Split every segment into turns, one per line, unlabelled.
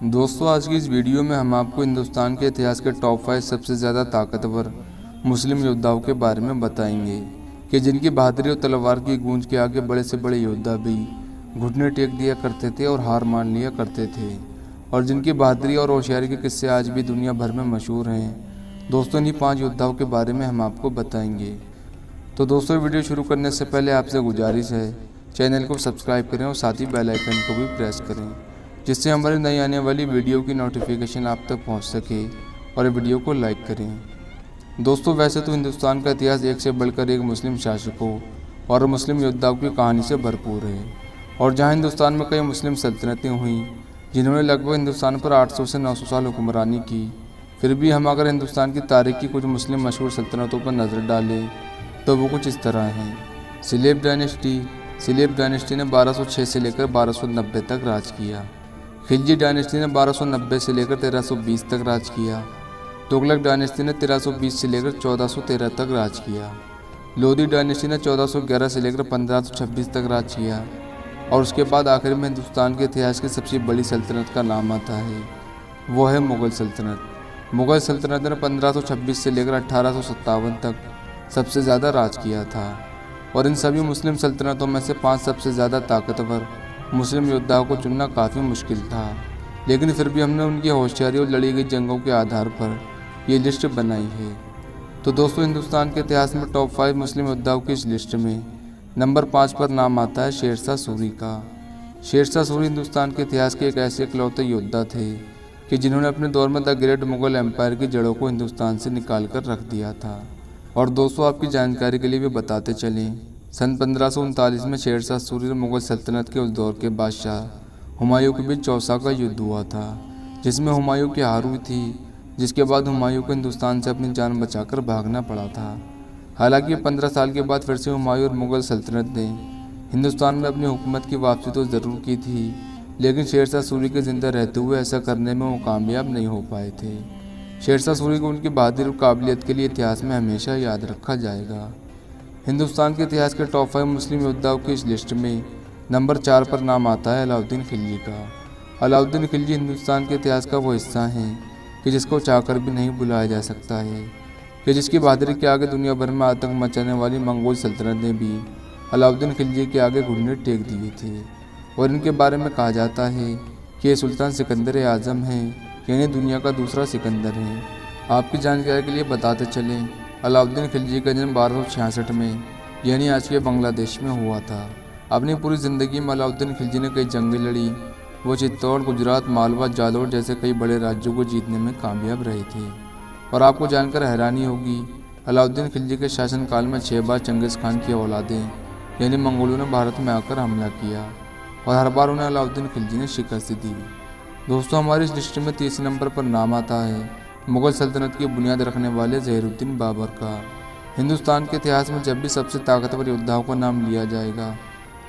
दोस्तों, आज की इस वीडियो में हम आपको हिंदुस्तान के इतिहास के टॉप 5 सबसे ज़्यादा ताकतवर मुस्लिम योद्धाओं के बारे में बताएंगे कि जिनकी बहादुरी और तलवार की गूंज के आगे बड़े से बड़े योद्धा भी घुटने टेक दिया करते थे और हार मान लिया करते थे, और जिनकी बहादुरी और होशियारी के किस्से आज भी दुनिया भर में मशहूर हैं। दोस्तों, इन्हीं 5 योद्धाओं के बारे में हम आपको बताएंगे। तो दोस्तों, वीडियो शुरू करने से पहले आपसे गुजारिश है, चैनल को सब्सक्राइब करें और साथ ही बेल आइकन को भी प्रेस करें, जिससे हमारी नई आने वाली वीडियो की नोटिफिकेशन आप तक पहुंच सके, और वीडियो को लाइक करें। दोस्तों, वैसे तो हिंदुस्तान का इतिहास एक से बढ़कर एक मुस्लिम शासकों और मुस्लिम योद्धाओं की कहानी से भरपूर है, और जहां हिंदुस्तान में कई मुस्लिम सल्तनतें हुईं जिन्होंने लगभग हिंदुस्तान पर 800 से 900 साल हुक्मरानी की, फिर भी हम अगर हिंदुस्तान की तारीख की कुछ मुस्लिम मशहूर सल्तनतों पर नज़र डालें तो वो कुछ इस तरह हैं। सिलेब डायनेस्टी ने 1206 से लेकर 1290 तक राज किया। खिलजी डायनेस्टी ने 1290 से लेकर 1320 तक राज किया। तुगलक डायनेस्टी ने 1320 से लेकर 1413 तक राज किया। लोधी डायनेस्टी ने 1411 से लेकर 1526 तक राज किया। और उसके बाद आखिर में हिंदुस्तान के इतिहास की सबसे बड़ी सल्तनत का नाम आता है, वो है मुग़ल सल्तनत। मुग़ल सल्तनत ने 1526 से लेकर 1857 तक सबसे ज़्यादा राज किया था, और इन सभी मुस्लिम सल्तनतों में से 5 सबसे ज़्यादा ताकतवर मुस्लिम योद्धाओं को चुनना काफ़ी मुश्किल था, लेकिन फिर भी हमने उनकी होशियारी और लड़ी गई जंगों के आधार पर ये लिस्ट बनाई है। तो दोस्तों, हिंदुस्तान के इतिहास में टॉप 5 मुस्लिम योद्धाओं की इस लिस्ट में नंबर 5 पर नाम आता है शेरशाह सूरी का। शेरशाह सूरी हिंदुस्तान के इतिहास के एक ऐसे इकलौते योद्धा थे कि जिन्होंने अपने दौर में द ग्रेट मुग़ल एम्पायर की जड़ों को हिंदुस्तान से निकाल कर रख दिया था। और दोस्तों, आपकी जानकारी के लिए भी बताते चलें, सन 1539 में शेरशाह सूरी और मुग़ल सल्तनत के उस दौर के बादशाह हुमायूं के बीच चौसा का युद्ध हुआ था, जिसमें हुमायूं की हार हुई थी, जिसके बाद हुमायूं को हिंदुस्तान से अपनी जान बचाकर भागना पड़ा था। हालांकि 15 साल के बाद फिर से हुमायूं और मुग़ल सल्तनत ने हिंदुस्तान में अपनी हुकूमत की वापसी तो ज़रूर की थी, लेकिन शेरशाह सूरी के ज़िंदा रहते हुए ऐसा करने में वो कामयाब नहीं हो पाए थे। शेरशाह सूरी को उनकी बहादुरी और काबिलियत के लिए इतिहास में हमेशा याद रखा जाएगा। हिंदुस्तान के इतिहास के टॉप 5 मुस्लिम योद्धाओं की इस लिस्ट में नंबर 4 पर नाम आता है अलाउद्दीन खिलजी का। अलाउद्दीन खिलजी हिंदुस्तान के इतिहास का वो हिस्सा है कि जिसको चाहकर भी नहीं बुलाया जा सकता है, कि जिसकी बहादुरी के आगे दुनिया भर में आतंक मचाने वाली मंगोल सल्तनत ने भी अलाउद्दीन खिलजी के आगे घुटने टेक दिए थे। और इनके बारे में कहा जाता है कि ये सुल्तान सिकंदर आज़म हैं, यानी दुनिया का दूसरा सिकंदर है। आपकी जानकारी के लिए बताते चलें, अलाउद्दीन खिलजी का जन्म 1266 में यानी आज के बांग्लादेश में हुआ था। अपनी पूरी ज़िंदगी में अलाउद्दीन खिलजी ने कई जंगें लड़ी। वो चित्तौड़, गुजरात, मालवा, जालौर जैसे कई बड़े राज्यों को जीतने में कामयाब रहे थे। और आपको जानकर हैरानी होगी, अलाउद्दीन खिलजी के शासनकाल में 6 बार चंगेज़ खान की औलादें यानी मंगोलों ने भारत में आकर हमला किया, और हर बार उन्हें अलाउद्दीन खिलजी ने शिकस्त दी। दोस्तों, हमारी इस लिस्ट में तीसरे नंबर पर नाम आता है मुग़ल सल्तनत की बुनियाद रखने वाले ज़हीरुद्दीन बाबर का। हिंदुस्तान के इतिहास में जब भी सबसे ताकतवर योद्धाओं का नाम लिया जाएगा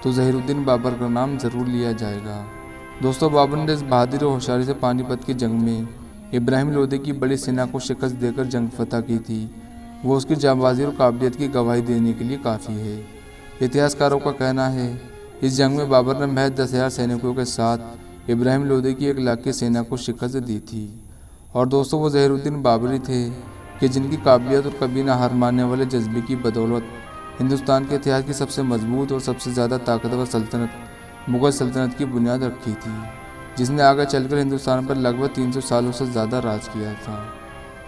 तो ज़हीरुद्दीन बाबर का नाम ज़रूर लिया जाएगा। दोस्तों, बाबर ने इस बहादुरी और होशियारी से पानीपत की जंग में इब्राहिम लोदी की बड़ी सेना को शिकस्त देकर जंग फतह की थी। वो उसकी जांबाजी और काबिलियत की गवाही देने के लिए काफ़ी है। इतिहासकारों का कहना है, इस जंग में बाबर ने महज 10,000 सैनिकों के साथ इब्राहिम लोदी की 1 लाख की सेना को शिकस्त दी थी। और दोस्तों, वो ज़हीरुद्दीन बाबरी थे कि जिनकी काबिलियत और कभी ना हार मानने वाले जज्बे की बदौलत हिंदुस्तान के इतिहास की सबसे मजबूत और सबसे ज़्यादा ताकतवर सल्तनत मुग़ल सल्तनत की बुनियाद रखी थी, जिसने आगे चलकर हिंदुस्तान पर लगभग 300 सालों से ज़्यादा राज किया था।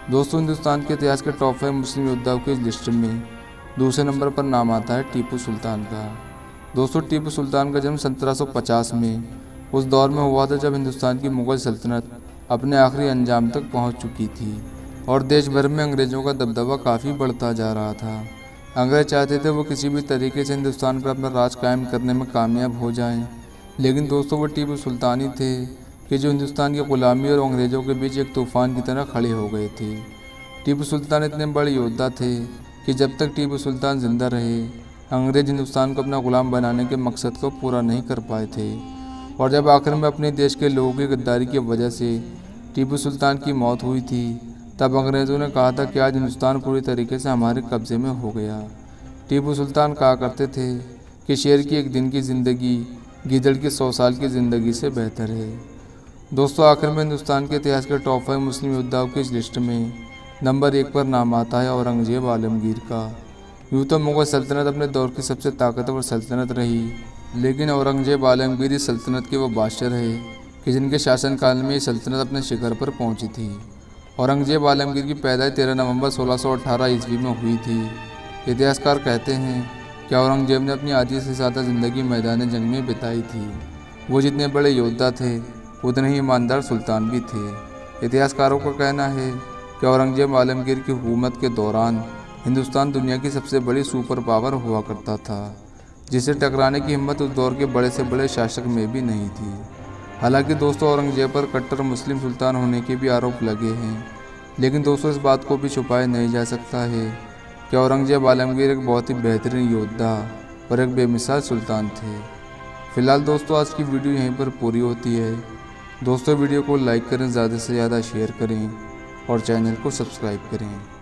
दोस्तों, हिंदुस्तान के इतिहास के टॉप 5 मुस्लिम योद्धाओं की इस लिस्ट में दूसरे नंबर पर नाम आता है टीपू सुल्तान का। दोस्तों, टीपू सुल्तान का जन्म 1750 में उस दौर में हुआ था जब हिंदुस्तान की मुग़ल सल्तनत अपने आखिरी अंजाम तक पहुंच चुकी थी, और देश भर में अंग्रेज़ों का दबदबा काफ़ी बढ़ता जा रहा था। अंग्रेज़ चाहते थे वो किसी भी तरीके से हिंदुस्तान पर अपना राज कायम करने में कामयाब हो जाएं, लेकिन दोस्तों, वो टीपू सुल्तान ही थे कि जो हिंदुस्तान की ग़ुलामी और अंग्रेज़ों के बीच एक तूफ़ान की तरह खड़े हो गए थे। टीपू सुल्तान इतने बड़े योद्धा थे कि जब तक टीपू सुल्तान जिंदा रहे, अंग्रेज़ हिंदुस्तान को अपना ग़ुलाम बनाने के मकसद को पूरा नहीं कर पाए थे। और जब आखिर में अपने देश के लोगों की गद्दारी की वजह से टीपू सुल्तान की मौत हुई थी, तब अंग्रेज़ों ने कहा था कि आज हिंदुस्तान पूरी तरीके से हमारे कब्ज़े में हो गया। टीपू सुल्तान कहा करते थे कि शेर की 1 दिन की ज़िंदगी गीदड़ की 100 साल की ज़िंदगी से बेहतर है। दोस्तों आखिर में हिंदुस्तान के इतिहास के टॉप 5 मुस्लिम योद्धाओं की इस लिस्ट में नंबर 1 पर नाम आता है औरंगजेब आलमगीर का। यूँ तो मुगल सल्तनत अपने दौर की सबसे ताकतवर सल्तनत रही, लेकिन औरंगजेब आलमगीर इस सल्तनत के वो बादशाह रहे कि जिनके शासनकाल में ये सल्तनत अपने शिखर पर पहुंची थी। औरंगजेब आलमगीर की पैदाइश 13 नवंबर 1618 ईस्वी में हुई थी। इतिहासकार कहते हैं कि औरंगजेब ने अपनी आधी से ज़्यादा ज़िंदगी मैदान जंग में बिताई थी। वो जितने बड़े योद्धा थे उतने ही ईमानदार सुल्तान भी थे। इतिहासकारों का कहना है कि औरंगजेब आलमगीर की हुकूमत के दौरान हिंदुस्तान दुनिया की सबसे बड़ी सुपर पावर हुआ करता था, जिसे टकराने की हिम्मत उस दौर के बड़े से बड़े शासक में भी नहीं थी। हालांकि दोस्तों औरंगजेब पर कट्टर मुस्लिम सुल्तान होने के भी आरोप लगे हैं, लेकिन दोस्तों इस बात को भी छुपाया नहीं जा सकता है कि औरंगजेब आलमगीर एक बहुत ही बेहतरीन योद्धा और एक बेमिसाल सुल्तान थे। फिलहाल दोस्तों आज की वीडियो यहीं पर पूरी होती है। दोस्तों वीडियो को लाइक करें, ज़्यादा से ज़्यादा शेयर करें और चैनल को सब्सक्राइब करें।